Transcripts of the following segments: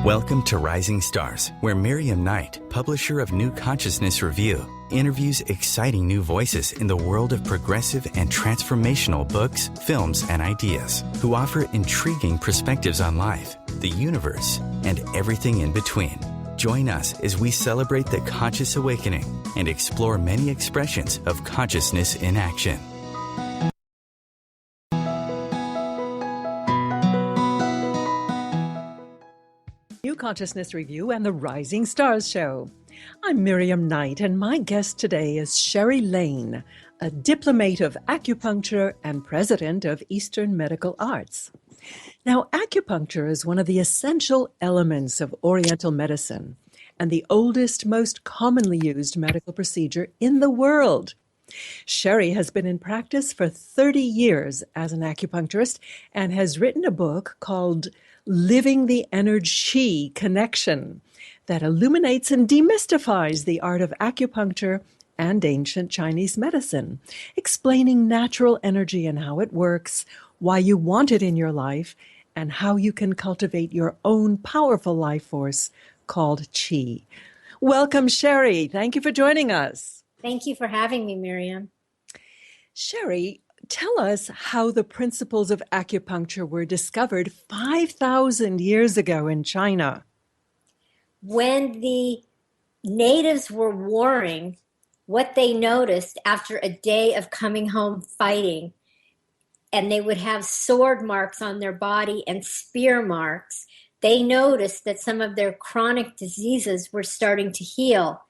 Welcome to Rising Stars, where Miriam Knight, publisher of New Consciousness Review, interviews exciting new voices in the world of progressive and transformational books, films, and ideas, who offer intriguing perspectives on life, the universe, and everything in between. Join us as we celebrate the conscious awakening and explore many expressions of consciousness in action. New Consciousness Review and the Rising Stars Show. I'm Miriam Knight, and my guest today is Sheri Laine, a diplomate of acupuncture and president of Eastern Medical Arts. Now, acupuncture is one of the essential elements of Oriental medicine and the oldest, most commonly used medical procedure in the world. Sheri has been in practice for 30 years as an acupuncturist and has written a book called Living the EnerQi Connection that illuminates and demystifies the art of acupuncture and ancient Chinese medicine, explaining natural energy and how it works, why you want it in your life, and how you can cultivate your own powerful life force called Qi. Welcome, Sheri. Thank you for joining us. Thank you for having me, Miriam. Sheri, tell us how the principles of acupuncture were discovered 5,000 years ago in China. When the natives were warring, what they noticed after a day of coming home fighting, and they would have sword marks on their body and spear marks, they noticed that some of their chronic diseases were starting to heal.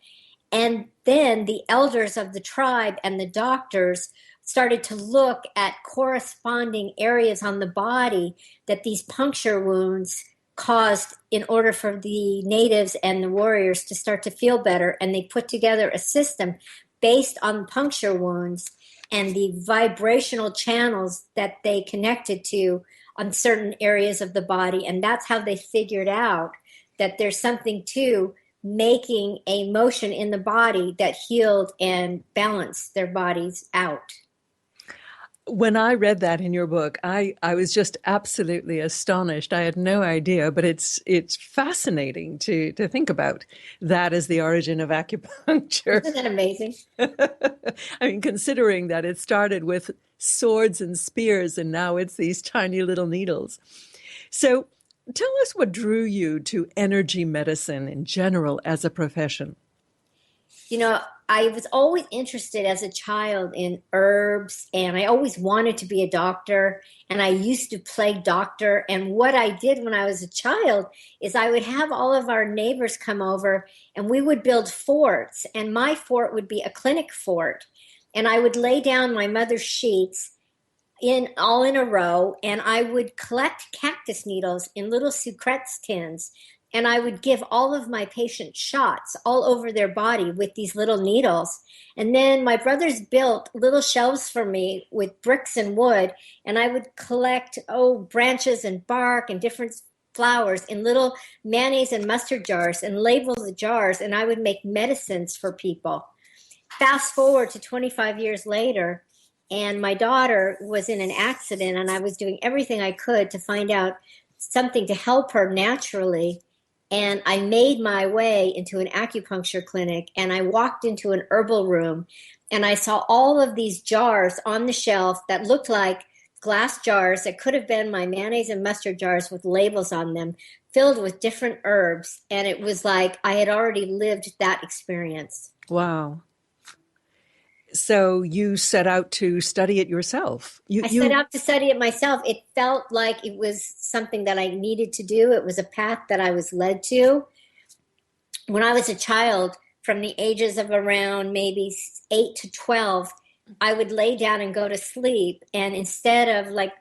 And then the elders of the tribe and the doctors started to look at corresponding areas on the body that these puncture wounds caused in order for the natives and the warriors to start to feel better. And they put together a system based on puncture wounds and the vibrational channels that they connected to on certain areas of the body. And that's how they figured out that there's something to making a motion in the body that healed and balanced their bodies out. When I read that in your book, I was just absolutely astonished. I had no idea, but it's fascinating to think about that as the origin of acupuncture. Isn't that amazing? I mean, considering that it started with swords and spears and now it's these tiny little needles. So tell us what drew you to energy medicine in general as a profession. You know, I was always interested as a child in herbs, and I always wanted to be a doctor, and I used to play doctor. And what I did when I was a child is I would have all of our neighbors come over, and we would build forts, and my fort would be a clinic fort. And I would lay down my mother's sheets all in a row, and I would collect cactus needles in little sucrets tins, and I would give all of my patients shots all over their body with these little needles. And then my brothers built little shelves for me with bricks and wood, and I would collect branches and bark and different flowers in little mayonnaise and mustard jars and label the jars, and I would make medicines for people. Fast forward to 25 years later, and my daughter was in an accident, and I was doing everything I could to find out something to help her naturally. And I made my way into an acupuncture clinic, and I walked into an herbal room, and I saw all of these jars on the shelf that looked like glass jars that could have been my mayonnaise and mustard jars with labels on them, filled with different herbs. And it was like I had already lived that experience. Wow. So you set out to study it yourself. I set out to study it myself. It felt like it was something that I needed to do. It was a path that I was led to. When I was a child, from the ages of around maybe 8 to 12, I would lay down and go to sleep. And instead of like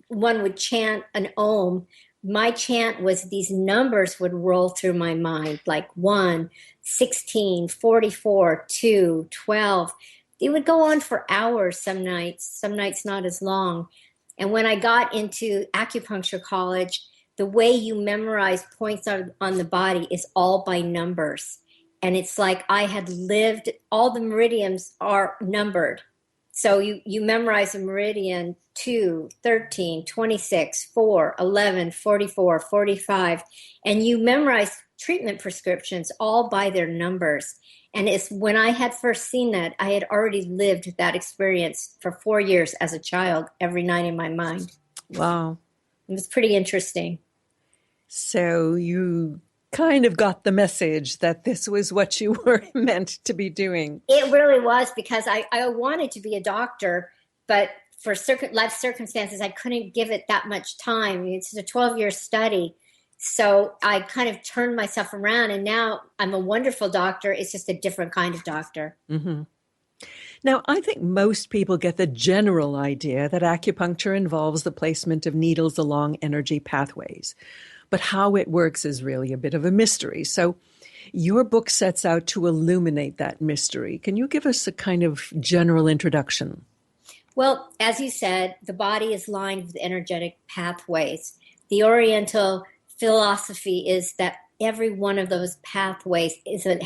one would chant an Om, my chant was these numbers would roll through my mind, like 1, 16, 44, 2, 12. It would go on for hours some nights not as long. And when I got into acupuncture college, the way you memorize points on the body is all by numbers. And it's like I had lived, all the meridians are numbered. So you memorize a meridian 2, 13, 26, 4, 11, 44, 45, and you memorize treatment prescriptions all by their numbers. And it's when I had first seen that, I had already lived that experience for 4 years as a child, every night in my mind. Wow. It was pretty interesting. So you kind of got the message that this was what you were meant to be doing. It really was, because I wanted to be a doctor, but for life circumstances, I couldn't give it that much time. It's a 12-year study. So I kind of turned myself around, and now I'm a wonderful doctor. It's just a different kind of doctor. Mm-hmm. Now, I think most people get the general idea that acupuncture involves the placement of needles along energy pathways. But how it works is really a bit of a mystery. So your book sets out to illuminate that mystery. Can you give us a kind of general introduction? Well, as you said, the body is lined with energetic pathways. The Oriental philosophy is that every one of those pathways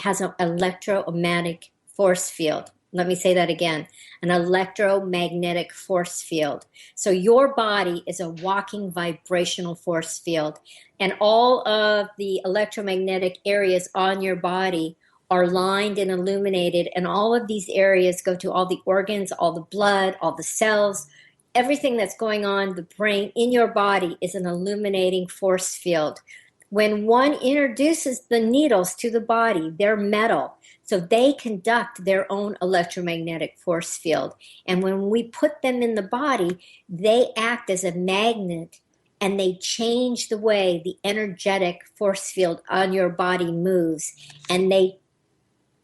has an electromagnetic force field. Let me say that again, an electromagnetic force field. So your body is a walking vibrational force field, and all of the electromagnetic areas on your body are lined and illuminated, and all of these areas go to all the organs, all the blood, all the cells. Everything that's going on, the brain in your body is an illuminating force field. When one introduces the needles to the body, they're metal, so they conduct their own electromagnetic force field. And when we put them in the body, they act as a magnet, and they change the way the energetic force field on your body moves. And they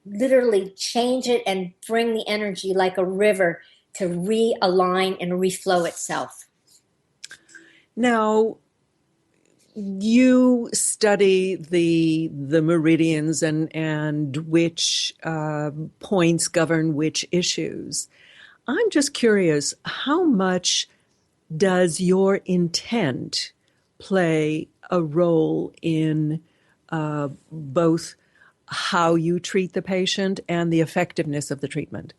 literally change it and bring the energy like a river to realign and reflow itself. Now, you study the meridians and which points govern which issues. I'm just curious, how much does your intent play a role in both how you treat the patient and the effectiveness of the treatment?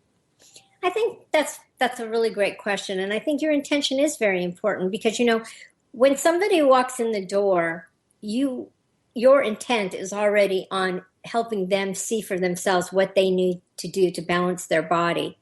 I think that's a really great question. And I think your intention is very important, because, when somebody walks in the door, your intent is already on helping them see for themselves what they need to do to balance their body.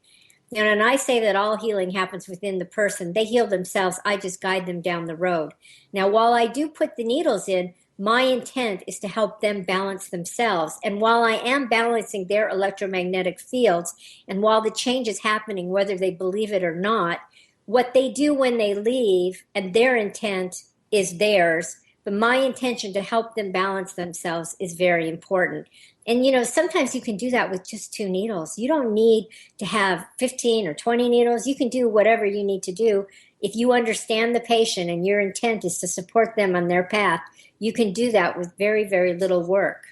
And I say that all healing happens within the person. They heal themselves. I just guide them down the road. Now, while I do put the needles in, my intent is to help them balance themselves. And while I am balancing their electromagnetic fields, and while the change is happening, whether they believe it or not, what they do when they leave, and their intent is theirs, but my intention to help them balance themselves is very important. And, sometimes you can do that with just 2 needles. You don't need to have 15 or 20 needles. You can do whatever you need to do. If you understand the patient and your intent is to support them on their path, you can do that with very, very little work.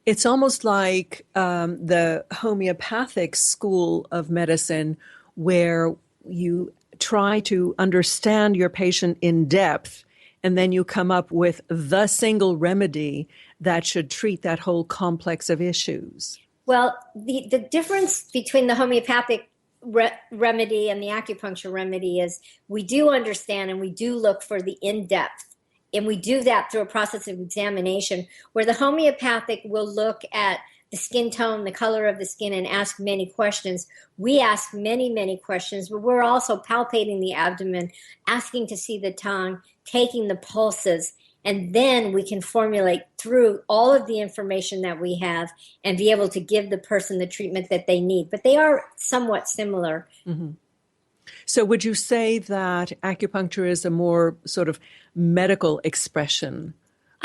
It's almost like the homeopathic school of medicine, where you try to understand your patient in depth, and then you come up with the single remedy that should treat that whole complex of issues. Well, the difference between the homeopathic remedy and the acupuncture remedy is we do understand and we do look for the in-depth. And we do that through a process of examination, where the homeopathic will look at the skin tone, the color of the skin, and ask many questions. We ask many, many questions, but we're also palpating the abdomen, asking to see the tongue, taking the pulses, and then we can formulate through all of the information that we have and be able to give the person the treatment that they need. But they are somewhat similar. Mm-hmm. So would you say that acupuncture is a more sort of medical expression?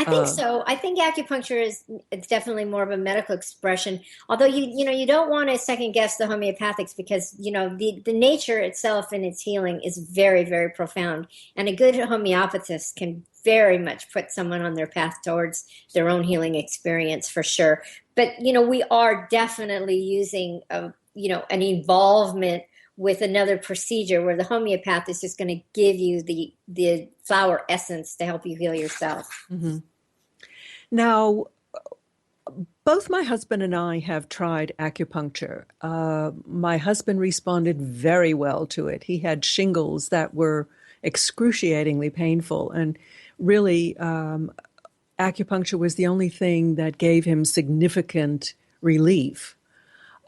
I think so. I think acupuncture it's definitely more of a medical expression. Although you don't want to second guess the homeopathics, because the nature itself in its healing is very, very profound, and a good homeopathist can very much put someone on their path towards their own healing experience, for sure. But we are definitely using an involvement with another procedure, where the homeopath is just going to give you the flower essence to help you heal yourself. Mm-hmm. Now, Both my husband and I have tried acupuncture. My husband responded very well to it. He had shingles that were excruciatingly painful, and really, acupuncture was the only thing that gave him significant relief.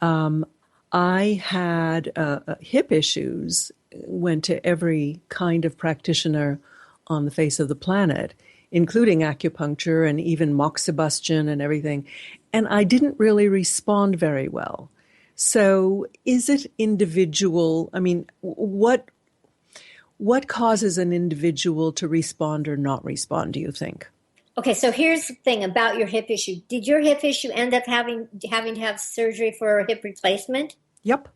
I had hip issues, went to every kind of practitioner on the face of the planet, including acupuncture and even moxibustion and everything, and I didn't really respond very well. So is it individual? I mean, what causes an individual to respond or not respond, do you think? Okay, so here's the thing about your hip issue. Did your hip issue end up having to have surgery for a hip replacement? Yep.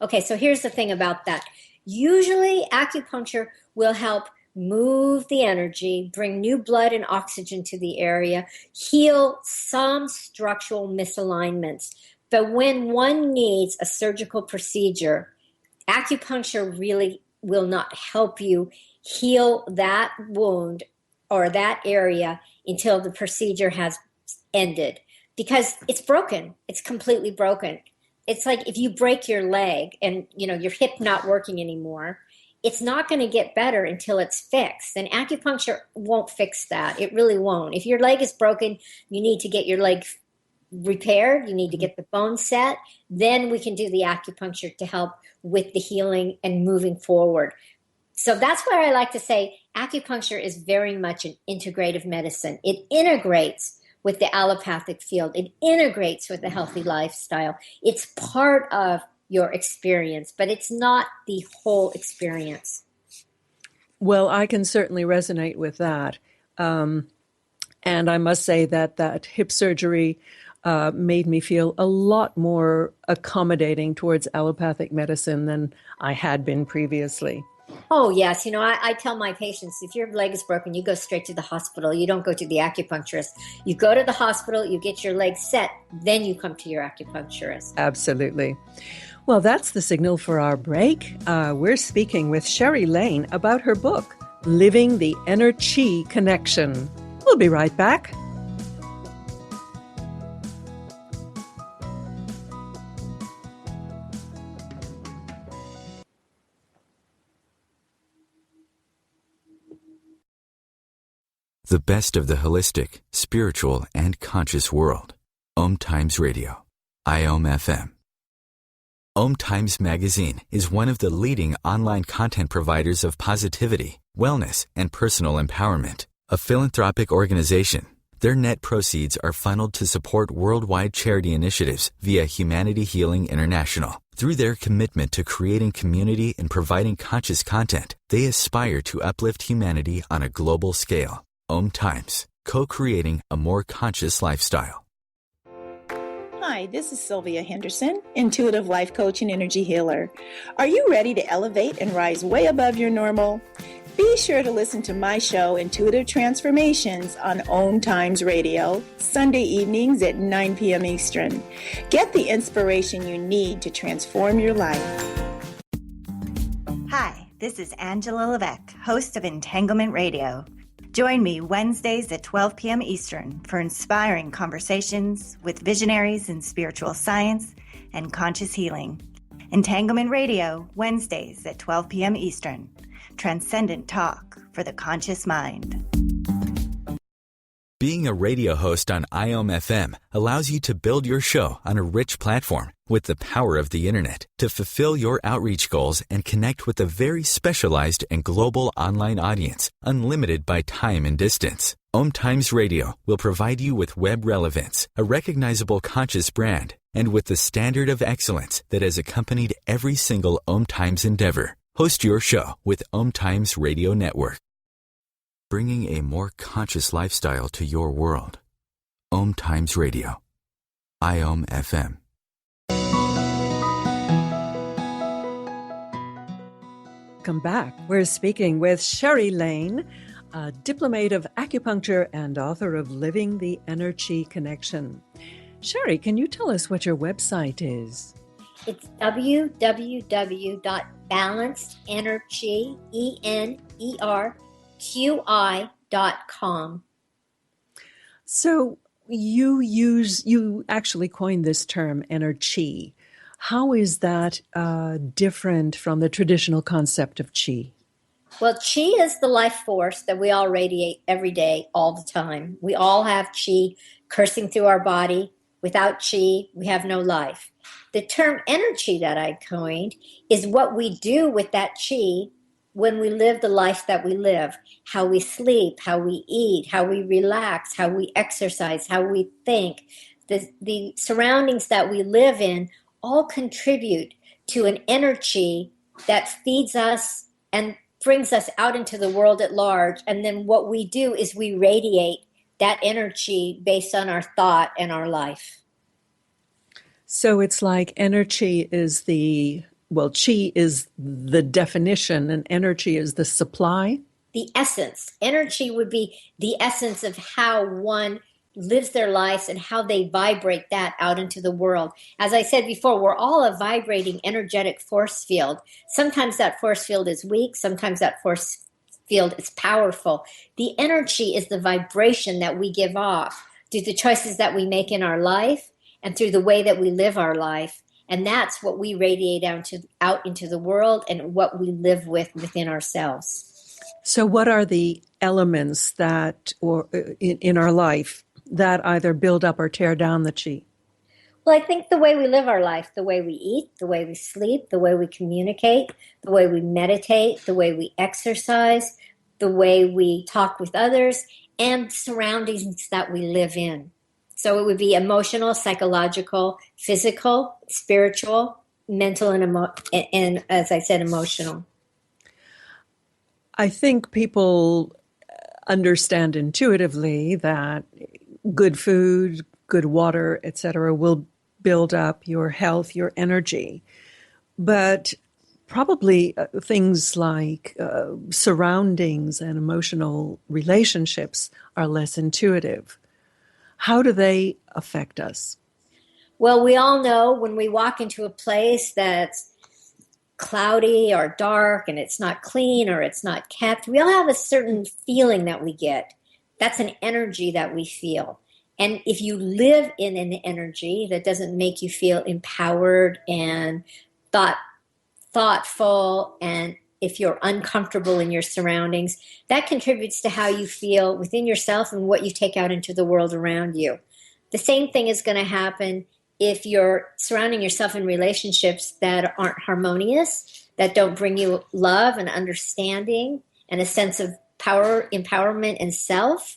Okay, so here's the thing about that. Usually acupuncture will help move the energy, bring new blood and oxygen to the area, heal some structural misalignments. But when one needs a surgical procedure, acupuncture really will not help you heal that wound or that area until the procedure has ended, because it's broken. It's completely broken. It's like if you break your leg and your hip not working anymore, it's not going to get better until it's fixed. And acupuncture won't fix that. It really won't. If your leg is broken, you need to get your leg repaired. You need to get the bone set. Then we can do the acupuncture to help with the healing and moving forward. So that's where I like to say acupuncture is very much an integrative medicine. It integrates with the allopathic field. It integrates with the healthy lifestyle. It's part of your experience, but it's not the whole experience. Well, I can certainly resonate with that. And I must say that hip surgery made me feel a lot more accommodating towards allopathic medicine than I had been previously. Oh, yes. I tell my patients, if your leg is broken, you go straight to the hospital. You don't go to the acupuncturist. You go to the hospital, you get your leg set, then you come to your acupuncturist. Absolutely. Well, that's the signal for our break. We're speaking with Sheri Laine about her book, Living the EnerQi Connection. We'll be right back. The best of the holistic, spiritual, and conscious world. OMTimes Radio. IOM FM. OMTimes Magazine is one of the leading online content providers of positivity, wellness, and personal empowerment. A philanthropic organization, their net proceeds are funneled to support worldwide charity initiatives via Humanity Healing International. Through their commitment to creating community and providing conscious content, they aspire to uplift humanity on a global scale. OMTimes, co-creating a more conscious lifestyle. Hi, this is Sylvia Henderson, intuitive life coach and energy healer. Are you ready to elevate and rise way above your normal? Be sure to listen to my show, Intuitive Transformations, on OMTimes Radio, Sunday evenings at 9 p.m. Eastern. Get the inspiration you need to transform your life. Hi, this is Angela Levesque, host of Entanglement Radio. Join me Wednesdays at 12 p.m. Eastern for inspiring conversations with visionaries in spiritual science and conscious healing. Entanglement Radio, Wednesdays at 12 p.m. Eastern. Transcendent talk for the conscious mind. Being a radio host on IOM FM allows you to build your show on a rich platform with the power of the internet to fulfill your outreach goals and connect with a very specialized and global online audience, unlimited by time and distance. OMTimes Radio will provide you with web relevance, a recognizable conscious brand, and with the standard of excellence that has accompanied every single OMTimes endeavor. Host your show with OMTimes Radio Network, bringing a more conscious lifestyle to your world. OMTimes Radio. IOM FM. Come back. We're speaking with Sheri Laine, a diplomate of acupuncture and author of Living the EnerQi Connection. Sheri, can you tell us what your website is? It's www.balanced EnerQi.com. So you actually coined this term, energy. How is that different from the traditional concept of chi? Well, chi is the life force that we all radiate every day, all the time. We all have chi coursing through our body. Without chi, we have no life. The term energy that I coined is what we do with that chi when we live the life that we live, how we sleep, how we eat, how we relax, how we exercise, how we think. The surroundings that we live in all contribute to an energy that feeds us and brings us out into the world at large. And then what we do is we radiate that energy based on our thought and our life. So it's like energy is chi is the definition and energy is the supply? The essence. Energy would be the essence of how one lives their lives and how they vibrate that out into the world. As I said before, we're all a vibrating energetic force field. Sometimes that force field is weak. Sometimes that force field is powerful. The energy is the vibration that we give off through the choices that we make in our life and through the way that we live our life. And that's what we radiate out into the world and what we live within ourselves. So what are the elements that, or in our life, that either build up or tear down the chi? Well, I think the way we live our life, the way we eat, the way we sleep, the way we communicate, the way we meditate, the way we exercise, the way we talk with others, and surroundings that we live in. So it would be emotional, psychological, physical, spiritual, mental, and as I said, emotional. I think people understand intuitively that good food, good water, etc., will build up your health, your energy. But probably things like surroundings and emotional relationships are less intuitive. How do they affect us? Well, we all know when we walk into a place that's cloudy or dark and it's not clean or it's not kept, we all have a certain feeling that we get. That's an energy that we feel. And if you live in an energy that doesn't make you feel empowered and thoughtful, and if you're uncomfortable in your surroundings, that contributes to how you feel within yourself and what you take out into the world around you. The same thing is going to happen if you're surrounding yourself in relationships that aren't harmonious, that don't bring you love and understanding and a sense of power, empowerment, and self.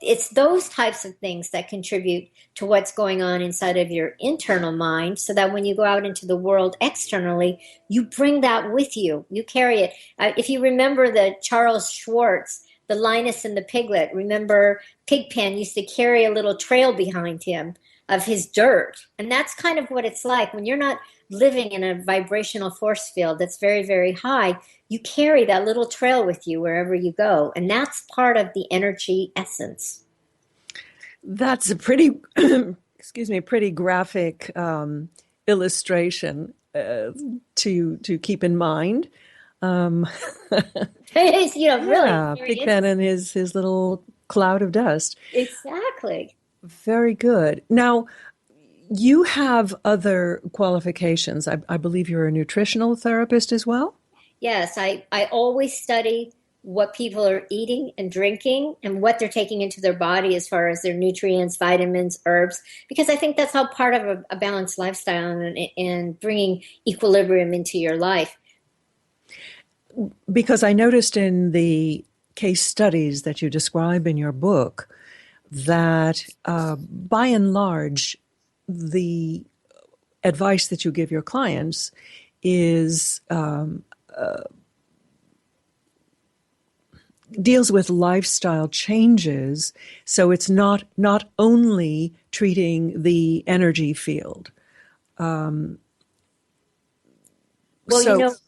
It's those types of things that contribute to what's going on inside of your internal mind, so that when you go out into the world externally, you bring that with you. You carry it. If you remember the Charles Schwartz, the Linus and the Piglet, remember Pigpen used to carry a little trail behind him of his dirt. And that's kind of what it's like when you're not living in a vibrational force field that's very, very high. You carry that little trail with you wherever you go. And that's part of the energy essence. That's a pretty, pretty graphic illustration to keep in mind. It is, really. Pigpen and his little cloud of dust. Exactly. Very good. Now, you have other qualifications. I believe you're a nutritional therapist as well? Yes, I always study what people are eating and drinking and what they're taking into their body as far as their nutrients, vitamins, herbs, because I think that's all part of a balanced lifestyle and bringing equilibrium into your life. Because I noticed in the case studies that you describe in your book that by and large, the advice that you give your clients is deals with lifestyle changes. So it's not only treating the energy field. Well,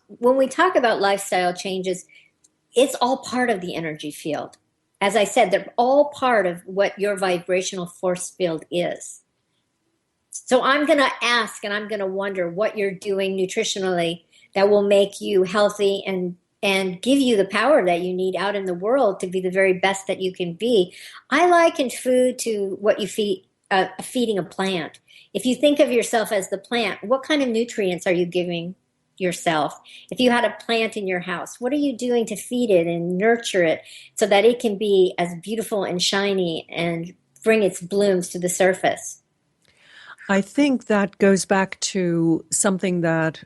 when we talk about lifestyle changes, it's all part of the energy field. As I said, they're all part of what your vibrational force field is. So I'm going to ask and I'm going to wonder what you're doing nutritionally that will make you healthy and and give you the power that you need out in the world to be the very best that you can be. I liken food to what you feed, feeding a plant. If you think of yourself as the plant, what kind of nutrients are you giving yourself? If you had a plant in your house, what are you doing to feed it and nurture it so that it can be as beautiful and shiny and bring its blooms to the surface? I think that goes back to something that,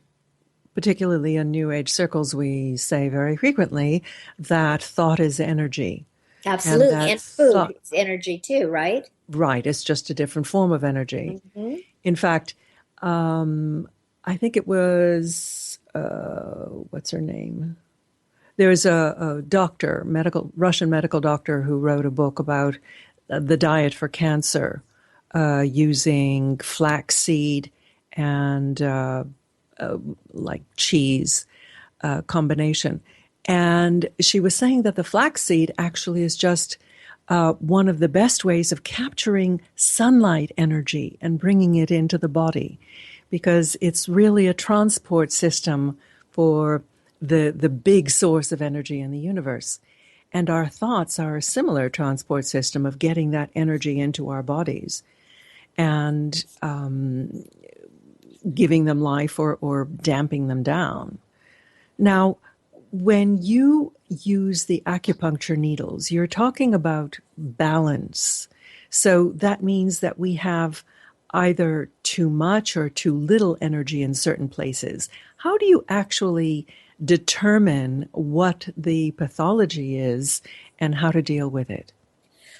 particularly in New Age circles, we say very frequently, that thought is energy. And Absolutely. that And food thought, is energy too, right? right, it's just a different form of energy. Mm-hmm. In fact, I think it was, what's her name? There's a doctor, Russian medical doctor, who wrote a book about the diet for cancer using flaxseed and like cheese combination. And she was saying that the flaxseed actually is just one of the best ways of capturing sunlight energy and bringing it into the body, because it's really a transport system for the big source of energy in the universe. And our thoughts are a similar transport system of getting that energy into our bodies and giving them life or damping them down. Now, when you use the acupuncture needles, you're talking about balance. So that means that we have either too much or too little energy in certain places. How do you actually determine what the pathology is and how to deal with it?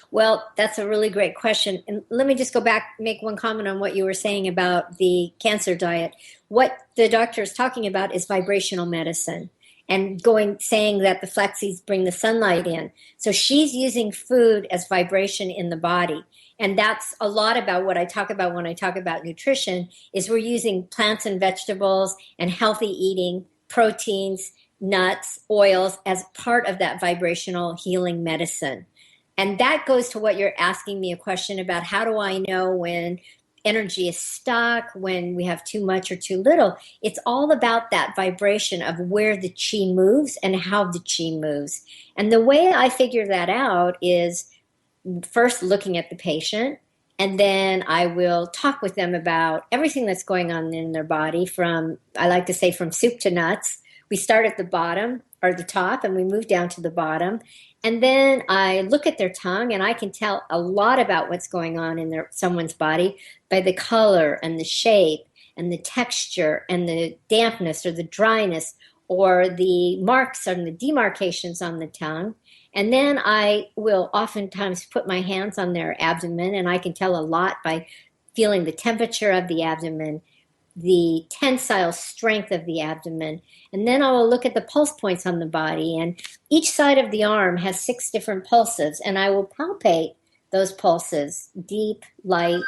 Well, that's a really great question. And let me just go back, make one comment on what you were saying about the cancer diet. What the doctor is talking about is vibrational medicine and saying that the flax seeds bring the sunlight in. So she's using food as vibration in the body. And that's a lot about what I talk about when I talk about nutrition is we're using plants and vegetables and healthy eating, proteins, nuts, oils as part of that vibrational healing medicine. And that goes to what you're asking me a question about. How do I know when energy is stuck, when we have too much or too little? It's all about that vibration of where the chi moves and how the chi moves. And the way I figure that out is first looking at the patient, and then I will talk with them about everything that's going on in their body from, I like to say, from soup to nuts. We start at the bottom or the top and we move down to the bottom. And then I look at their tongue and I can tell a lot about what's going on in someone's body by the color and the shape and the texture and the dampness or the dryness or the marks and the demarcations on the tongue. And then I will oftentimes put my hands on their abdomen and I can tell a lot by feeling the temperature of the abdomen, the tensile strength of the abdomen. And then I will look at the pulse points on the body. And each side of the arm has 6 different pulses. And I will palpate those pulses, deep, light,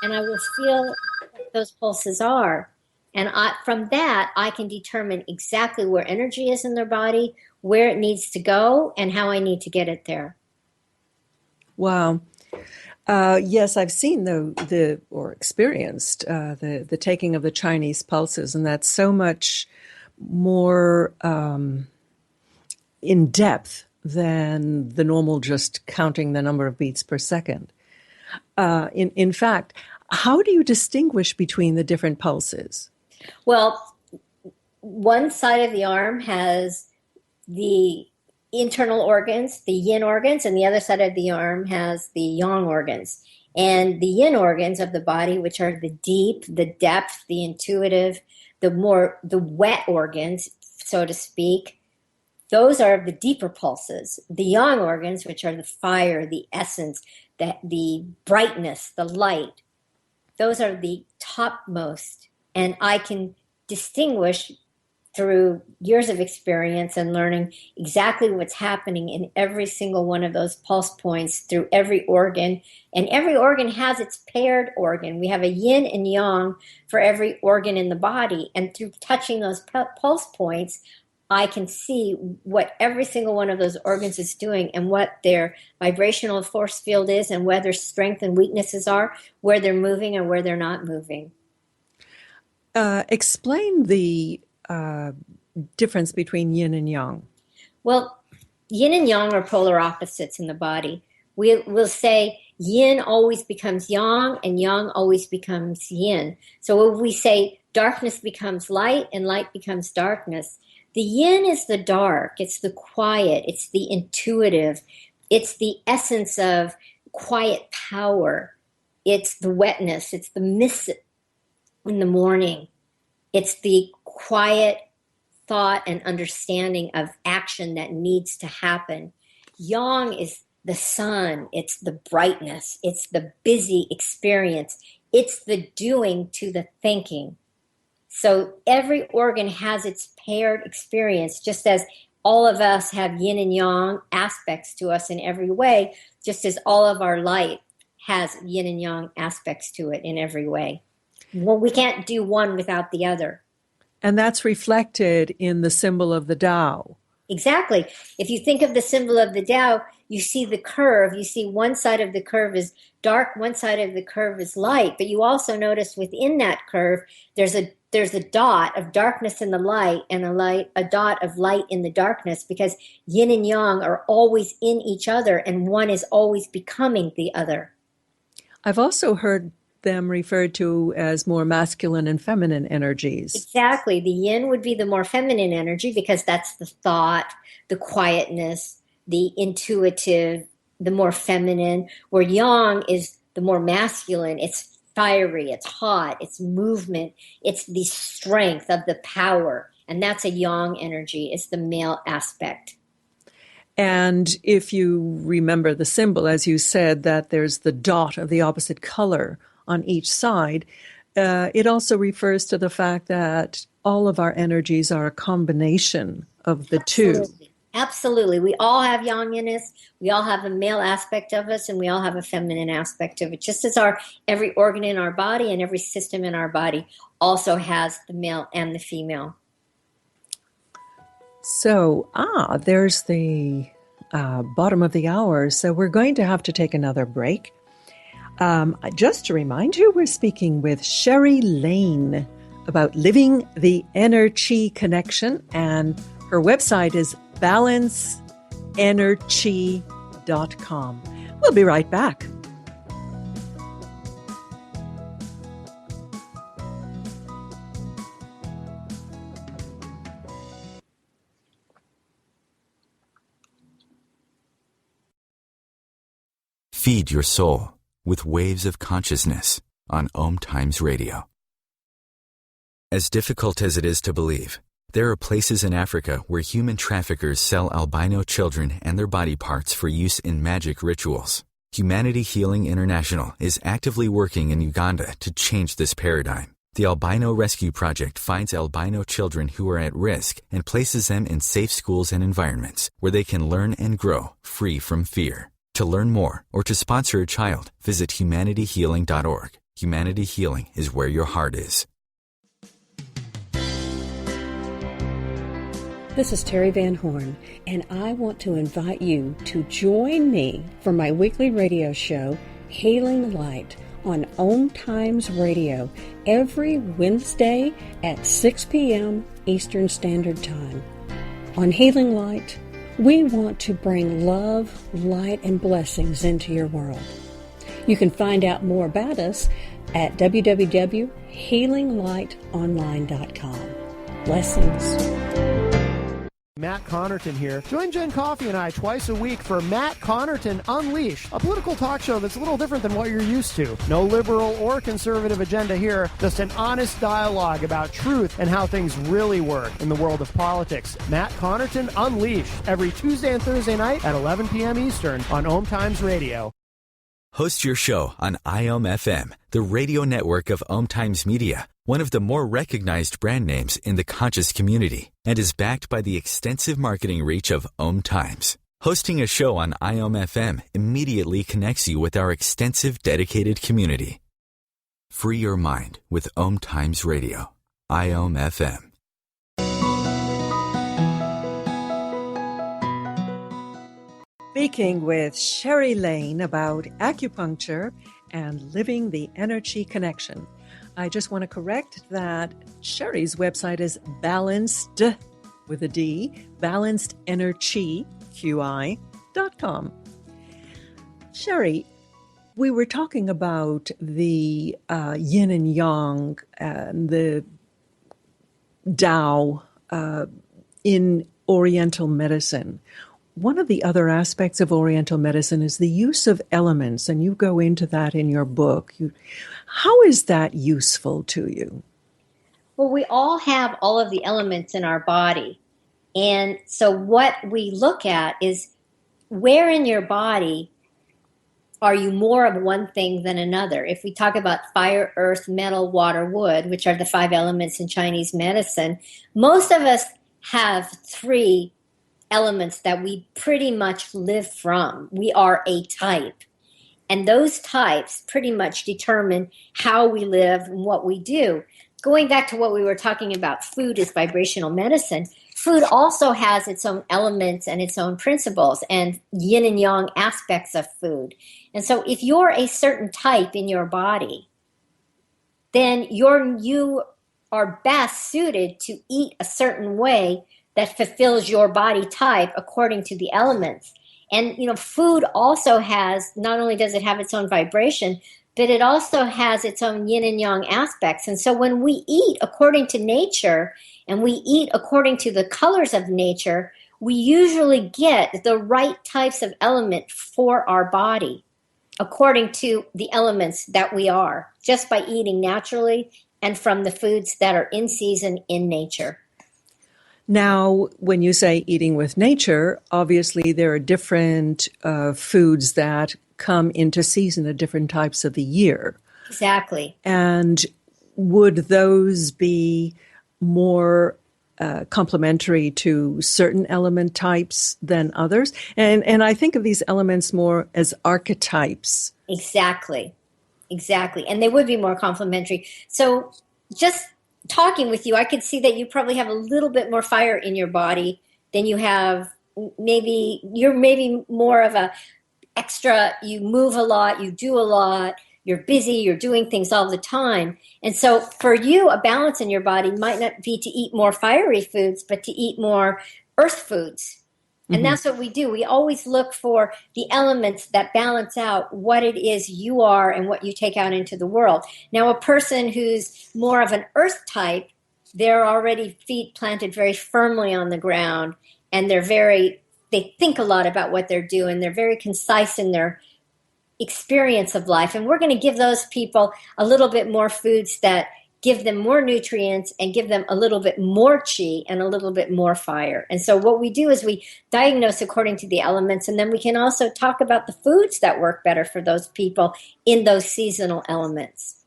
and I will feel what those pulses are. And from that, I can determine exactly where energy is in their body, where it needs to go, and how I need to get it there. Wow. Yes, I've seen or experienced the taking of the Chinese pulses, and that's so much more in depth than the normal just counting the number of beats per second. In fact, how do you distinguish between the different pulses? Well, one side of the arm has the internal organs, the yin organs, and the other side of the arm has the yang organs. And the yin organs of the body, which are the deep, the depth, the intuitive, the wet organs, so to speak, those are the deeper pulses. The yang organs, which are the fire, the essence, the brightness, the light, those are the topmost. And I can distinguish through years of experience and learning exactly what's happening in every single one of those pulse points through every organ. And every organ has its paired organ. We have a yin and yang for every organ in the body. And through touching those pulse points, I can see what every single one of those organs is doing and what their vibrational force field is and where their strength and weaknesses are, where they're moving and where they're not moving. Explain the difference between yin and yang? Well, yin and yang are polar opposites in the body. We'll say yin always becomes yang and yang always becomes yin. So if we say darkness becomes light and light becomes darkness, the yin is the dark, it's the quiet, it's the intuitive, it's the essence of quiet power, it's the wetness, it's the mist in the morning, it's the quiet thought and understanding of action that needs to happen. Yang is the sun, it's the brightness, it's the busy experience, it's the doing to the thinking. So every organ has its paired experience, just as all of us have yin and yang aspects to us in every way, just as all of our light has yin and yang aspects to it in every way. Well, we can't do one without the other. And that's reflected in the symbol of the Tao. Exactly. If you think of the symbol of the Tao, you see the curve. You see one side of the curve is dark, one side of the curve is light. But you also notice within that curve, there's a dot of darkness in the light and a dot of light in the darkness, because yin and yang are always in each other and one is always becoming the other. I've also heard them referred to as more masculine and feminine energies. Exactly. The yin would be the more feminine energy because that's the thought, the quietness, the intuitive, the more feminine, where yang is the more masculine. It's fiery, it's hot, it's movement, it's the strength of the power. And that's a yang energy. It's the male aspect. And if you remember the symbol, as you said, that there's the dot of the opposite color on each side, it also refers to the fact that all of our energies are a combination of the two. Absolutely. We all have yang in us. We all have a male aspect of us, and we all have a feminine aspect of it. Just as every organ in our body and every system in our body also has the male and the female. So, there's the bottom of the hour. So we're going to have to take another break. Just to remind you, we're speaking with Sheri Laine about living the EnerQi connection, and her website is balanced.enerqi.com. We'll be right back. Feed your soul with waves of consciousness on OMTimes Radio. As difficult as it is to believe, there are places in Africa where human traffickers sell albino children and their body parts for use in magic rituals. Humanity Healing International is actively working in Uganda to change this paradigm. The Albino Rescue Project finds albino children who are at risk and places them in safe schools and environments where they can learn and grow free from fear. To learn more or to sponsor a child, visit humanityhealing.org. Humanity Healing is where your heart is. This is Terry Van Horn, and I want to invite you to join me for my weekly radio show, Healing Light, on OMTimes Radio, every Wednesday at 6 p.m. Eastern Standard Time. On Healing Light, we want to bring love, light, and blessings into your world. You can find out more about us at www.healinglightonline.com. Blessings. Matt Connerton here. Join Jen Coffey and I twice a week for Matt Connerton Unleashed, a political talk show that's a little different than what you're used to. No liberal or conservative agenda here, just an honest dialogue about truth and how things really work in the world of politics. Matt Connerton Unleashed, every Tuesday and Thursday night at 11 p.m. Eastern on OMTimes Radio. Host your show on IOM-FM, the radio network of OMTimes Media, one of the more recognized brand names in the conscious community, and is backed by the extensive marketing reach of OMTimes. Hosting a show on IOM-FM immediately connects you with our extensive dedicated community. Free your mind with OMTimes Radio. IOM-FM. Speaking with Sheri Laine about acupuncture and living the EnerQi connection. I just want to correct that Sheri's website is balanced, with a D, Balanced EnerQi, QI.com. Sheri, we were talking about the yin and yang and the Tao in Oriental medicine. One of the other aspects of Oriental medicine is the use of elements, and you go into that in your book. How is that useful to you? Well, we all have all of the elements in our body. And so what we look at is where in your body are you more of one thing than another? If we talk about fire, earth, metal, water, wood, which are the 5 elements in Chinese medicine, most of us have 3 elements that we pretty much live from. We are a type. And those types pretty much determine how we live and what we do. Going back to what we were talking about, food is vibrational medicine. Food also has its own elements and its own principles and yin and yang aspects of food. And so if you're a certain type in your body, then you are best suited to eat a certain way that fulfills your body type according to the elements. And, food also has, not only does it have its own vibration, but it also has its own yin and yang aspects. And so when we eat according to nature and we eat according to the colors of nature, we usually get the right types of element for our body according to the elements that we are, just by eating naturally and from the foods that are in season in nature. Now, when you say eating with nature, obviously there are different foods that come into season at different types of the year. Exactly. And would those be more complementary to certain element types than others? And I think of these elements more as archetypes. Exactly. And they would be more complementary. So just talking with you, I could see that you probably have a little bit more fire in your body than you have. You're maybe more of a extra, you move a lot, you do a lot, you're busy, you're doing things all the time. And so for you, a balance in your body might not be to eat more fiery foods, but to eat more earth foods. And that's what we do. We always look for the elements that balance out what it is you are and what you take out into the world. Now, a person who's more of an earth type, they're already feet planted very firmly on the ground, and they think a lot about what they're doing. They're very concise in their experience of life. And we're going to give those people a little bit more foods that give them more nutrients and give them a little bit more chi and a little bit more fire. And so what we do is we diagnose according to the elements, and then we can also talk about the foods that work better for those people in those seasonal elements.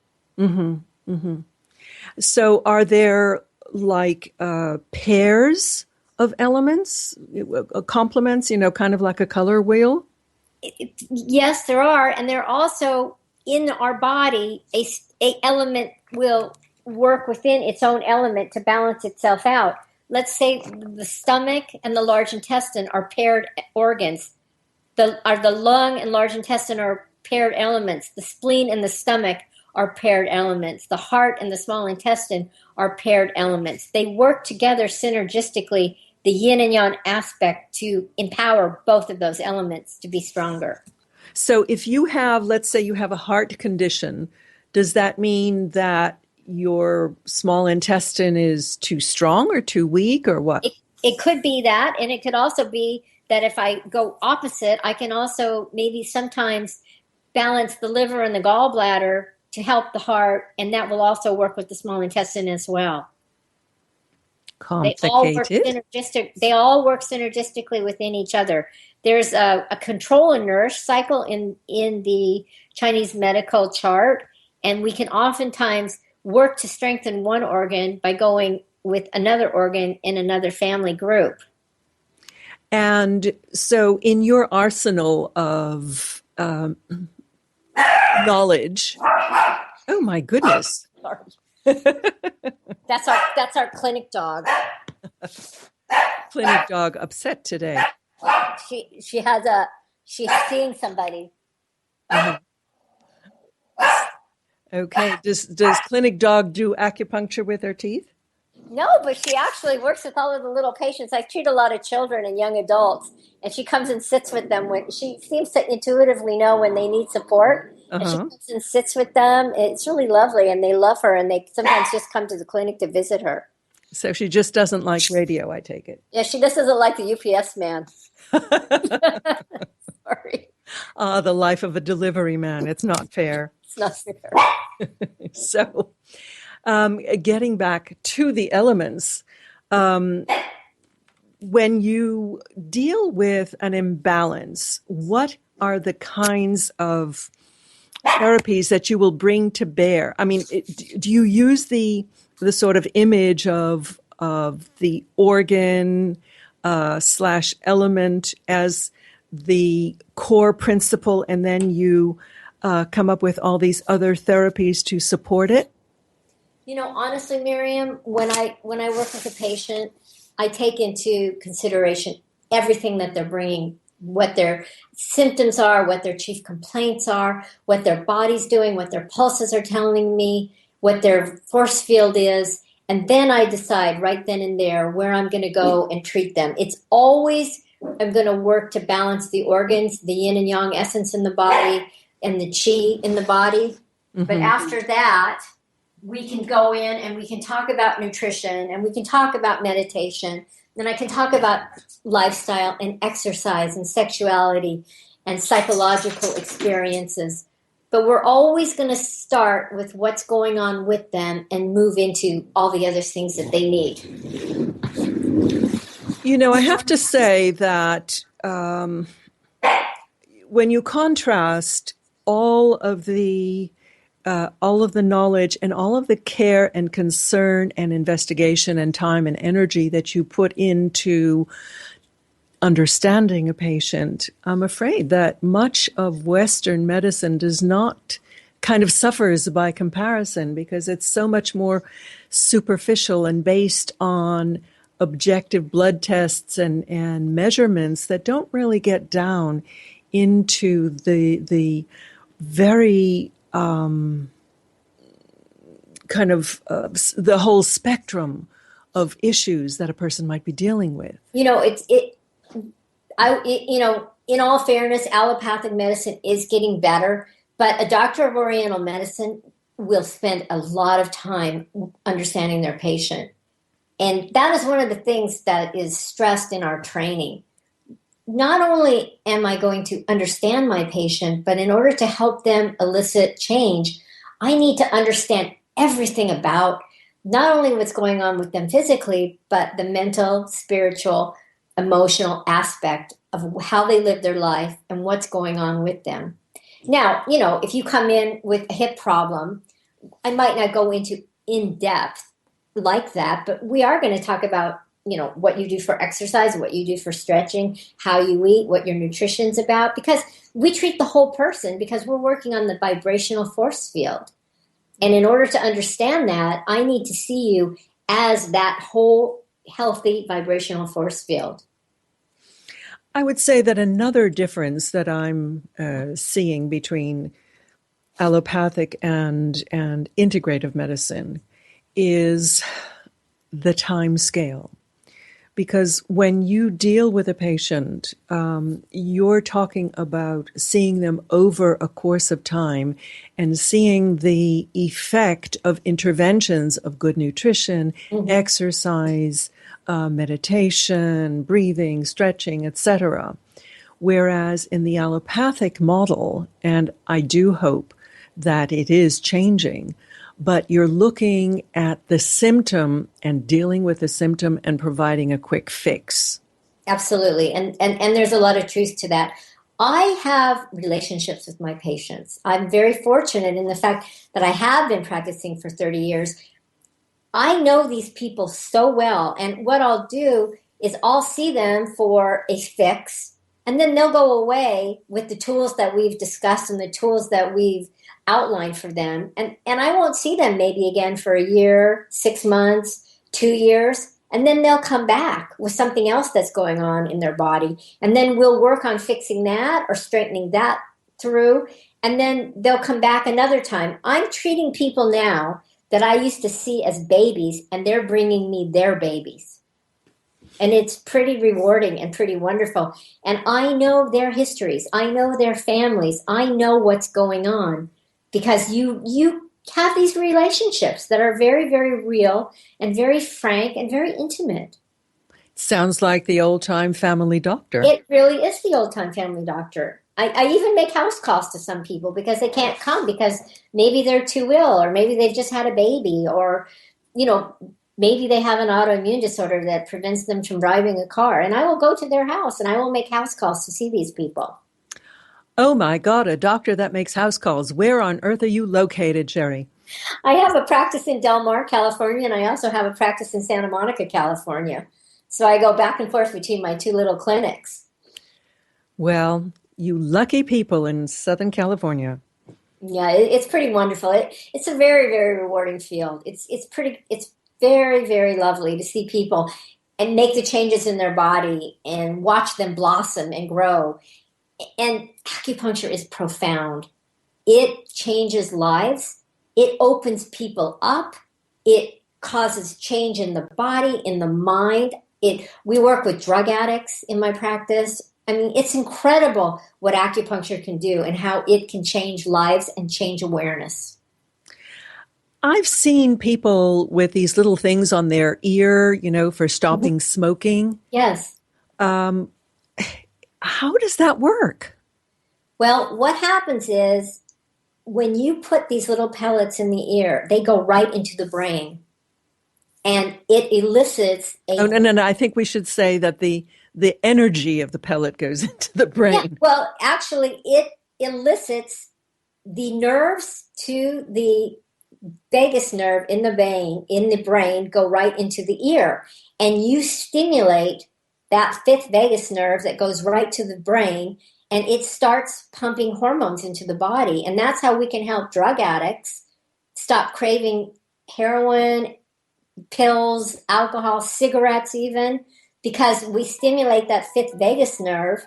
So are there pairs of elements, complements, kind of like a color wheel? Yes, there are. And there are also in our body, a element will work within its own element to balance itself out. Let's say the stomach and the large intestine are paired organs. The lung and large intestine are paired elements. The spleen and the stomach are paired elements. The heart and the small intestine are paired elements. They work together synergistically, the yin and yang aspect, to empower both of those elements to be stronger. So if you have, let's say you have a heart condition, does that mean that your small intestine is too strong or too weak or what? It could be that, and it could also be that if I go opposite, I can also maybe sometimes balance the liver and the gallbladder to help the heart, and that will also work with the small intestine as well. Complicated. They all work synergistically within each other. There's a control and nourish cycle in the Chinese medical chart, and we can oftentimes work to strengthen one organ by going with another organ in another family group. And so in your arsenal of knowledge, oh my goodness. Sorry. That's our clinic dog. Clinic dog upset today. She's seeing somebody. Okay. Does clinic dog do acupuncture with her teeth? No, but she actually works with all of the little patients. I treat a lot of children and young adults, and she comes and sits with them when she seems to intuitively know when they need support. And she comes and sits with them. It's really lovely, and they love her, and they sometimes just come to the clinic to visit her. So she just doesn't like radio, I take it. Yeah, she just doesn't like the UPS man. Sorry. The life of a delivery man. It's not fair. It's not fair. So, getting back to the elements, when you deal with an imbalance, what are the kinds of therapies that you will bring to bear? I mean, do you use the sort of image of the organ / element as the core principle, and then you come up with all these other therapies to support it? You know, honestly, Miriam, when I work with a patient, I take into consideration everything that they're bringing, what their symptoms are, what their chief complaints are, what their body's doing, what their pulses are telling me, what their force field is. And then I decide right then and there where I'm going to go and treat them. It's always, I'm going to work to balance the organs, the yin and yang essence in the body, and the chi in the body. Mm-hmm. But after that, we can go in and we can talk about nutrition, and we can talk about meditation. And I can talk about lifestyle and exercise and sexuality and psychological experiences. But we're always going to start with what's going on with them and move into all the other things that they need. You know, I have to say that when you contrast all of the knowledge and all of the care and concern and investigation and time and energy that you put into understanding a patient, I'm afraid that much of Western medicine does not kind of suffers by comparison, because it's so much more superficial and based on objective blood tests and measurements that don't really get down into the very kind of the whole spectrum of issues that a person might be dealing with. You know, in all fairness, allopathic medicine is getting better, but a doctor of Oriental medicine will spend a lot of time understanding their patient. And that is one of the things that is stressed in our training. Not only am I going to understand my patient, but in order to help them elicit change, I need to understand everything about not only what's going on with them physically, but the mental, spiritual, emotional aspect of how they live their life and what's going on with them. Now, you know, if you come in with a hip problem, I might not go into in depth like that, but we are going to talk about, you know, what you do for exercise, what you do for stretching, how you eat, what your nutrition's about, because we treat the whole person because we're working on the vibrational force field. And in order to understand that, I need to see you as that whole healthy vibrational force field. I would say that another difference that I'm seeing between allopathic and integrative medicine is the time scale. Because when you deal with a patient, you're talking about seeing them over a course of time and seeing the effect of interventions of good nutrition, exercise, meditation, breathing, stretching, etc. Whereas in the allopathic model, and I do hope that it is changing, but you're looking at the symptom and dealing with the symptom and providing a quick fix. Absolutely. And there's a lot of truth to that. I have relationships with my patients. I'm very fortunate in the fact that I have been practicing for 30 years. I know these people so well. And what I'll do is I'll see them for a fix, and then they'll go away with the tools that we've discussed and the tools that we've outlined for them. And I won't see them maybe again for a year, 6 months, 2 years. And then they'll come back with something else that's going on in their body. And then we'll work on fixing that or straightening that through. And then they'll come back another time. I'm treating people now that I used to see as babies, and they're bringing me their babies. And it's pretty rewarding and pretty wonderful. And I know their histories. I know their families. I know what's going on because you have these relationships that are very, very real and very frank and very intimate. Sounds like the old-time family doctor. It really is the old-time family doctor. I even make house calls to some people because they can't come because maybe they're too ill, or maybe they've just had a baby, or, maybe they have an autoimmune disorder that prevents them from driving a car. And I will go to their house and I will make house calls to see these people. Oh my God, a doctor that makes house calls. Where on earth are you located, Sheri? I have a practice in Del Mar, California, and I also have a practice in Santa Monica, California. So I go back and forth between my two little clinics. Well, you lucky people in Southern California. Yeah, it's pretty wonderful. It's a very, very rewarding field. It's very, very lovely to see people and make the changes in their body and watch them blossom and grow. And acupuncture is profound. It changes lives. It opens people up. It causes change in the body, in the mind. We work with drug addicts in my practice. I mean, it's incredible what acupuncture can do and how it can change lives and change awareness. I've seen people with these little things on their ear, for stopping smoking. Yes. How does that work? Well, what happens is when you put these little pellets in the ear, they go right into the brain. And it elicits a... Oh, no. I think we should say that the energy of the pellet goes into the brain. Yeah, well, actually, it elicits the nerves to the vagus nerve in the brain go right into the ear. And you stimulate that fifth vagus nerve that goes right to the brain, and it starts pumping hormones into the body. And that's how we can help drug addicts stop craving heroin, pills, alcohol, cigarettes even, because we stimulate that fifth vagus nerve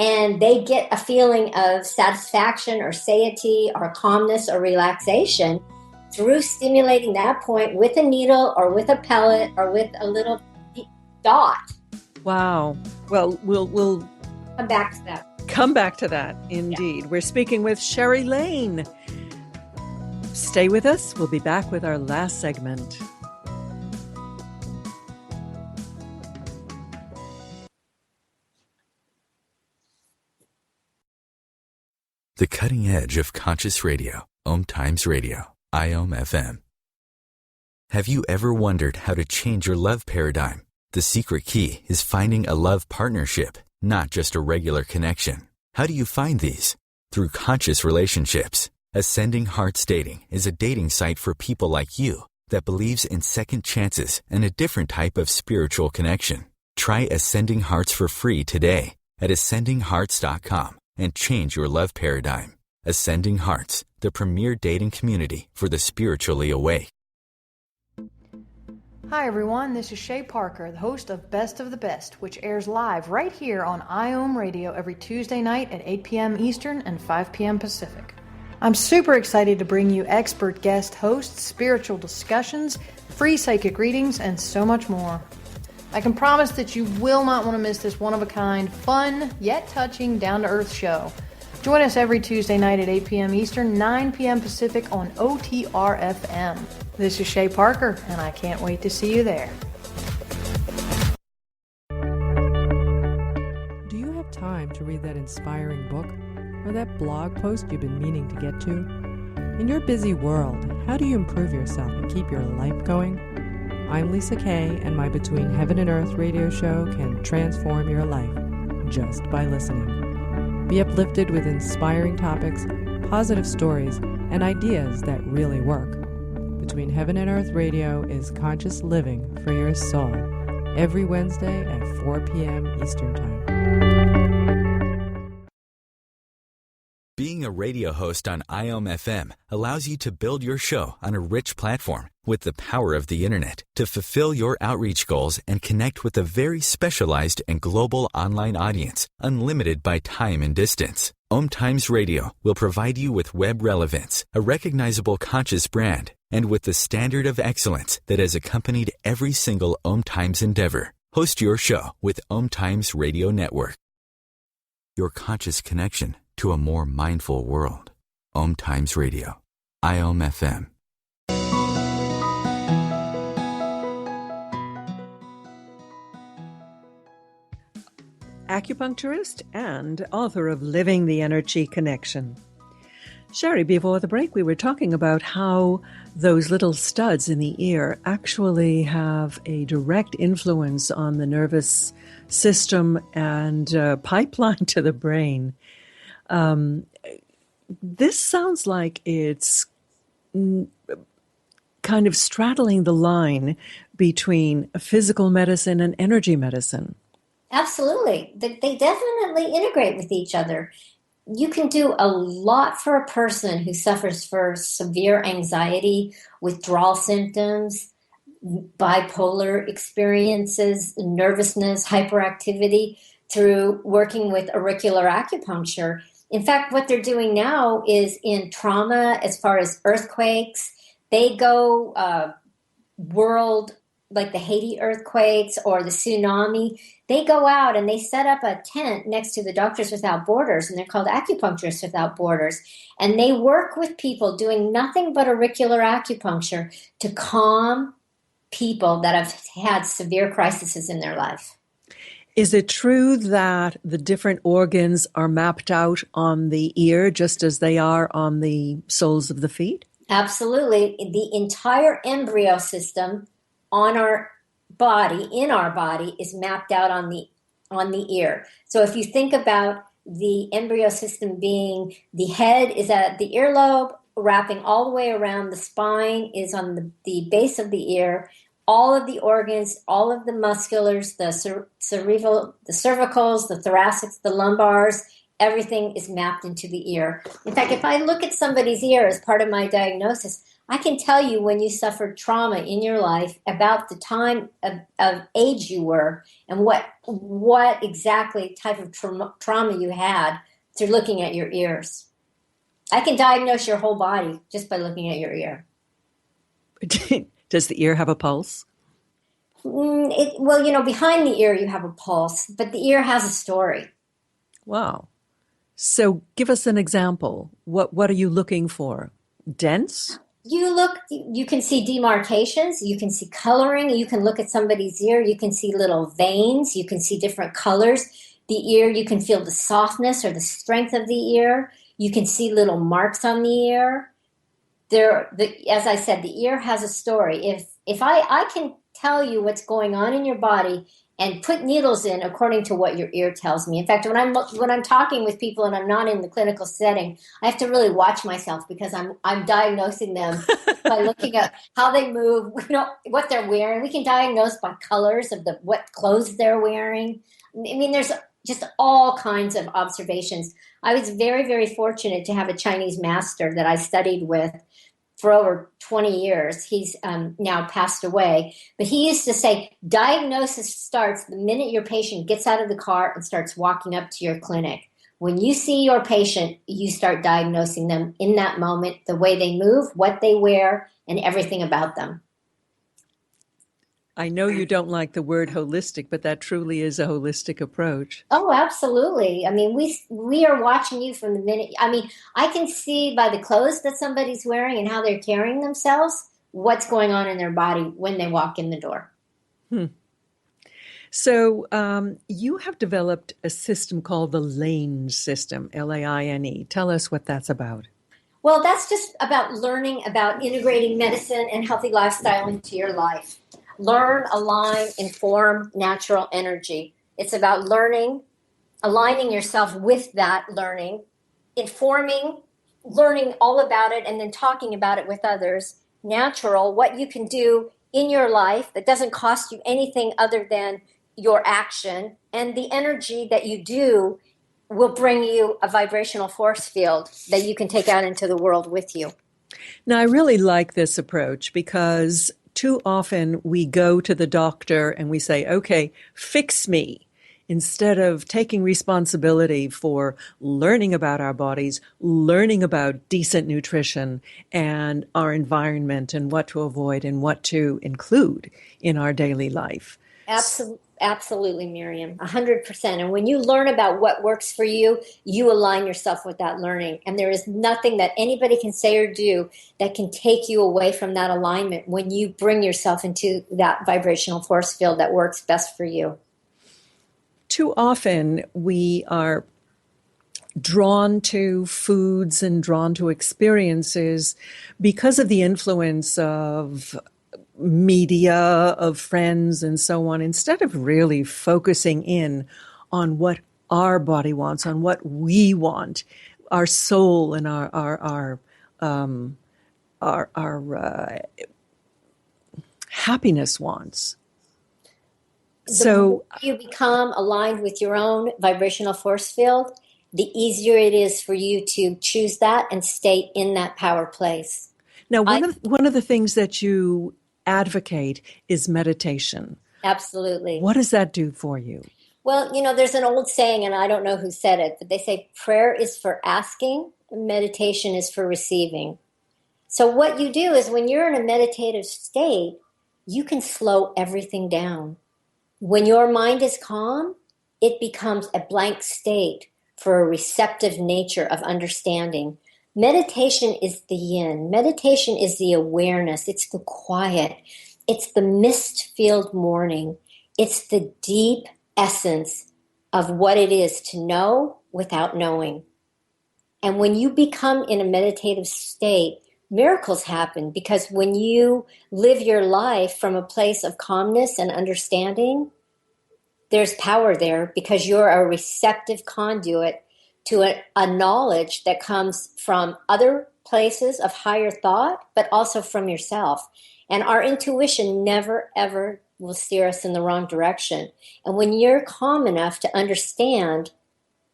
and they get a feeling of satisfaction or satiety or calmness or relaxation through stimulating that point with a needle or with a pellet or with a little dot. Wow. Well, we'll come back to that. Come back to that, indeed. Yeah. We're speaking with Sheri Laine. Stay with us. We'll be back with our last segment. The cutting edge of conscious radio, OMTimes Radio, IOM FM. Have you ever wondered how to change your love paradigm? The secret key is finding a love partnership, not just a regular connection. How do you find these? Through conscious relationships. Ascending Hearts Dating is a dating site for people like you that believes in second chances and a different type of spiritual connection. Try Ascending Hearts for free today at ascendinghearts.com. and change your love paradigm. Ascending Hearts, the premier dating community for the spiritually awake. Hi everyone, this is Shay Parker, the host of Best of the Best, which airs live right here on IOM Radio every Tuesday night at 8 p.m. Eastern and 5 p.m. Pacific. I'm super excited to bring you expert guest hosts, spiritual discussions, free psychic readings, and so much more. I can promise that you will not want to miss this one-of-a-kind, fun, yet touching, down-to-earth show. Join us every Tuesday night at 8 p.m. Eastern, 9 p.m. Pacific on OTR-FM. This is Shay Parker, and I can't wait to see you there. Do you have time to read that inspiring book or that blog post you've been meaning to get to? In your busy world, how do you improve yourself and keep your life going? I'm Lisa Kay, and my Between Heaven and Earth radio show can transform your life just by listening. Be uplifted with inspiring topics, positive stories, and ideas that really work. Between Heaven and Earth radio is conscious living for your soul, every Wednesday at 4 p.m. Eastern Time. Being a radio host on IOM FM allows you to build your show on a rich platform with the power of the internet to fulfill your outreach goals and connect with a very specialized and global online audience, unlimited by time and distance. OMTimes Radio will provide you with web relevance, a recognizable conscious brand, and with the standard of excellence that has accompanied every single OMTimes endeavor. Host your show with OMTimes Radio Network. Your conscious connection to a more mindful world. OMTimes Radio. IOM FM. Acupuncturist and author of Living the EnerQi Connection. Sheri, before the break, we were talking about how those little studs in the ear actually have a direct influence on the nervous system and pipeline to the brain. This sounds like it's kind of straddling the line between physical medicine and energy medicine. Absolutely. They definitely integrate with each other. You can do a lot for a person who suffers from severe anxiety, withdrawal symptoms, bipolar experiences, nervousness, hyperactivity through working with auricular acupuncture. In fact, what they're doing now is in trauma, as far as earthquakes, they go world, like the Haiti earthquakes or the tsunami. They go out and they set up a tent next to the Doctors Without Borders, and they're called Acupuncturists Without Borders. And they work with people doing nothing but auricular acupuncture to calm people that have had severe crises in their life. Is it true that the different organs are mapped out on the ear just as they are on the soles of the feet? Absolutely. The entire embryo system on our body, in our body, is mapped out on the ear. So if you think about the embryo system being, the head is at the earlobe, wrapping all the way around, the spine is on the base of the ear, all of the organs, all of the musculars, the cerebral, the cervicals, the thoracics, the lumbars, everything is mapped into the ear. In fact, if I look at somebody's ear as part of my diagnosis, I can tell you when you suffered trauma in your life, about the time of age you were, and what exactly type of trauma you had through looking at your ears. I can diagnose your whole body just by looking at your ear. Does the ear have a pulse? Well, behind the ear you have a pulse, but the ear has a story. Wow. So give us an example. What are you looking for? Dense? You can see demarcations, you can see coloring, you can look at somebody's ear, you can see little veins, you can see different colors. The ear, you can feel the softness or the strength of the ear. You can see little marks on the ear. As I said, the ear has a story. If I can tell you what's going on in your body and put needles in according to what your ear tells me. In fact, when I'm talking with people and I'm not in the clinical setting, I have to really watch myself because I'm diagnosing them by looking at how they move, what they're wearing. We can diagnose by colors of what clothes they're wearing. I mean, there's just all kinds of observations. I was very, very fortunate to have a Chinese master that I studied with for over 20 years. He's now passed away. But he used to say, diagnosis starts the minute your patient gets out of the car and starts walking up to your clinic. When you see your patient, you start diagnosing them in that moment, the way they move, what they wear, and everything about them. I know you don't like the word holistic, but that truly is a holistic approach. Oh, absolutely. I mean, we are watching you from the minute. I mean, I can see by the clothes that somebody's wearing and how they're carrying themselves what's going on in their body when they walk in the door. So you have developed a system called the Laine system, Laine. Tell us what that's about. Well, that's just about learning about integrating medicine and healthy lifestyle into your life. Learn, align, inform natural energy. It's about learning, aligning yourself with that learning, informing, learning all about it, and then talking about it with others. Natural, what you can do in your life that doesn't cost you anything other than your action, and the energy that you do will bring you a vibrational force field that you can take out into the world with you. Now, I really like this approach because too often we go to the doctor and we say, okay, fix me. instead of taking responsibility for learning about our bodies, learning about decent nutrition and our environment and what to avoid and what to include in our daily life. Absolutely, Miriam, 100%. And when you learn about what works for you, you align yourself with that learning. And there is nothing that anybody can say or do that can take you away from that alignment when you bring yourself into that vibrational force field that works best for you. Too often we are drawn to foods and drawn to experiences because of the influence of media, of friends, and so on, instead of really focusing in on what our body wants, on what we want, our soul and our happiness wants. The more you become aligned with your own vibrational force field, the easier it is for you to choose that and stay in that power place. Now, one of the things that you advocate is meditation. Absolutely. What does that do for you? Well, there's an old saying, and I don't know who said it, but they say prayer is for asking, and meditation is for receiving. So what you do is when you're in a meditative state, you can slow everything down. When your mind is calm, it becomes a blank state for a receptive nature of understanding. Meditation is the yin. Meditation is the awareness. It's the quiet. It's the mist-filled morning. It's the deep essence of what it is to know without knowing. And when you become in a meditative state, miracles happen, because when you live your life from a place of calmness and understanding, there's power there because you're a receptive conduit to a knowledge that comes from other places of higher thought, but also from yourself. And our intuition never, ever will steer us in the wrong direction. And when you're calm enough to understand,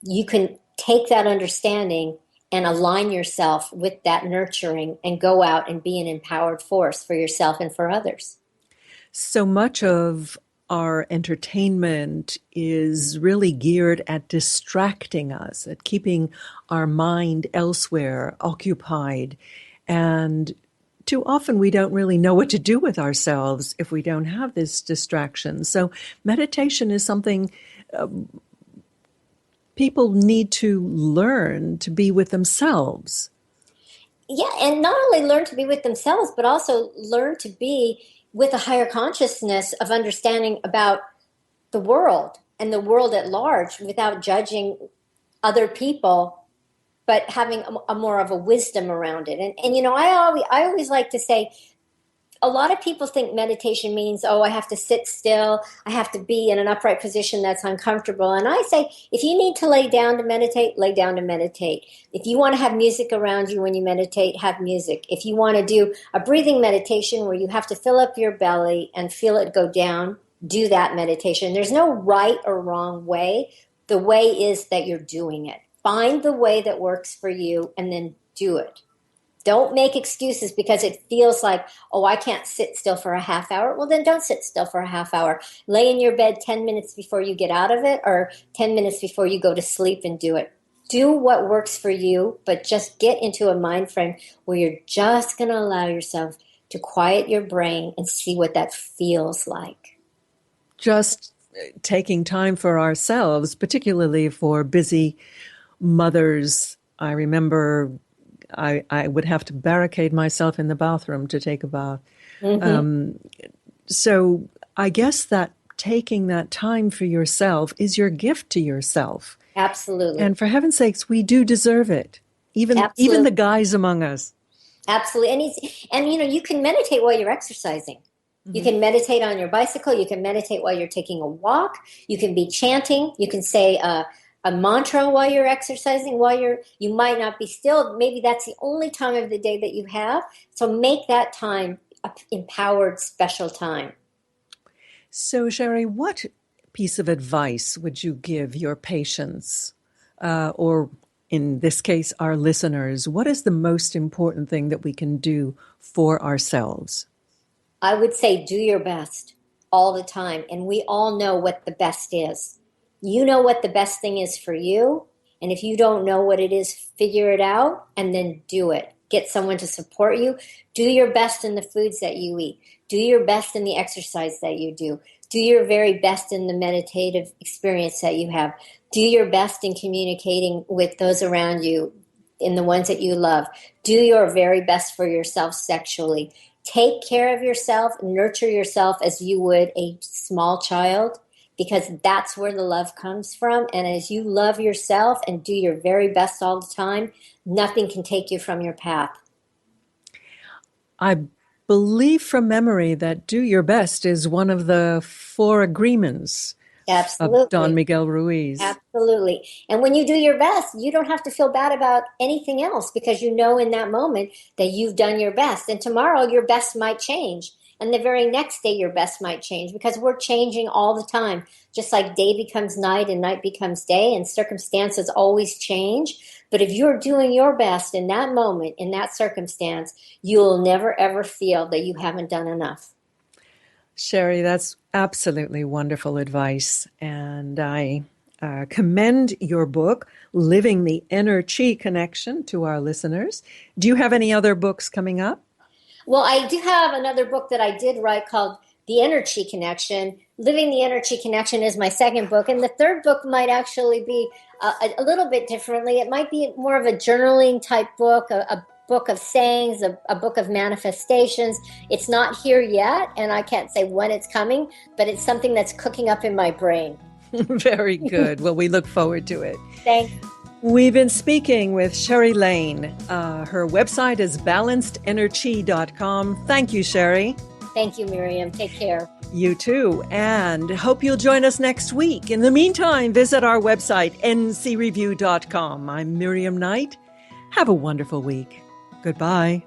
you can take that understanding and align yourself with that nurturing and go out and be an empowered force for yourself and for others. So much of our entertainment is really geared at distracting us, at keeping our mind elsewhere, occupied. And too often we don't really know what to do with ourselves if we don't have this distraction. So meditation is something people need to learn to be with themselves. Yeah, and not only learn to be with themselves, but also learn to be with a higher consciousness of understanding about the world and the world at large without judging other people, but having a more of a wisdom around it. And I always like to say, a lot of people think meditation means, I have to sit still, I have to be in an upright position that's uncomfortable. And I say, if you need to lay down to meditate, lay down to meditate. If you want to have music around you when you meditate, have music. If you want to do a breathing meditation where you have to fill up your belly and feel it go down, do that meditation. There's no right or wrong way. The way is that you're doing it. Find the way that works for you and then do it. Don't make excuses because it feels like, I can't sit still for a half hour. Well, then don't sit still for a half hour. Lay in your bed 10 minutes before you get out of it, or 10 minutes before you go to sleep, and do it. Do what works for you, but just get into a mind frame where you're just going to allow yourself to quiet your brain and see what that feels like. Just taking time for ourselves, particularly for busy mothers. I remember I would have to barricade myself in the bathroom to take a bath. Mm-hmm. So I guess that taking that time for yourself is your gift to yourself. Absolutely. And for heaven's sakes, we do deserve it. Even the guys among us. Absolutely. And you can meditate while you're exercising. Mm-hmm. You can meditate on your bicycle. You can meditate while you're taking a walk. You can be chanting. You can say a mantra while you're exercising, you might not be still. Maybe that's the only time of the day that you have. So make that time an empowered, special time. So, Sheri, what piece of advice would you give your patients, or in this case, our listeners? What is the most important thing that we can do for ourselves? I would say do your best all the time. And we all know what the best is. You know what the best thing is for you. And if you don't know what it is, figure it out and then do it. Get someone to support you. Do your best in the foods that you eat. Do your best in the exercise that you do. Do your very best in the meditative experience that you have. Do your best in communicating with those around you, in the ones that you love. Do your very best for yourself sexually. Take care of yourself, nurture yourself as you would a small child, because that's where the love comes from. And as you love yourself and do your very best all the time, nothing can take you from your path. I believe from memory that do your best is one of the 4 agreements Absolutely. of Don Miguel Ruiz. Absolutely. And when you do your best, you don't have to feel bad about anything else, because you know in that moment that you've done your best. And tomorrow your best might change. And the very next day your best might change, because we're changing all the time. Just like day becomes night and night becomes day, and circumstances always change. But if you're doing your best in that moment, in that circumstance, you'll never ever feel that you haven't done enough. Sheri, that's absolutely wonderful advice. And I commend your book, Living the EnerQi Connection, to our listeners. Do you have any other books coming up? Well, I do have another book that I did write called The EnerQi Connection. Living the EnerQi Connection is my second book. And the third book might actually be a little bit differently. It might be more of a journaling type book, a book of sayings, a book of manifestations. It's not here yet, and I can't say when it's coming, but it's something that's cooking up in my brain. Very good. Well, we look forward to it. Thanks. We've been speaking with Sheri Laine. Her website is balancederqi.com. Thank you, Sheri. Thank you, Miriam. Take care. You too. And hope you'll join us next week. In the meantime, visit our website, ncreview.com. I'm Miriam Knight. Have a wonderful week. Goodbye.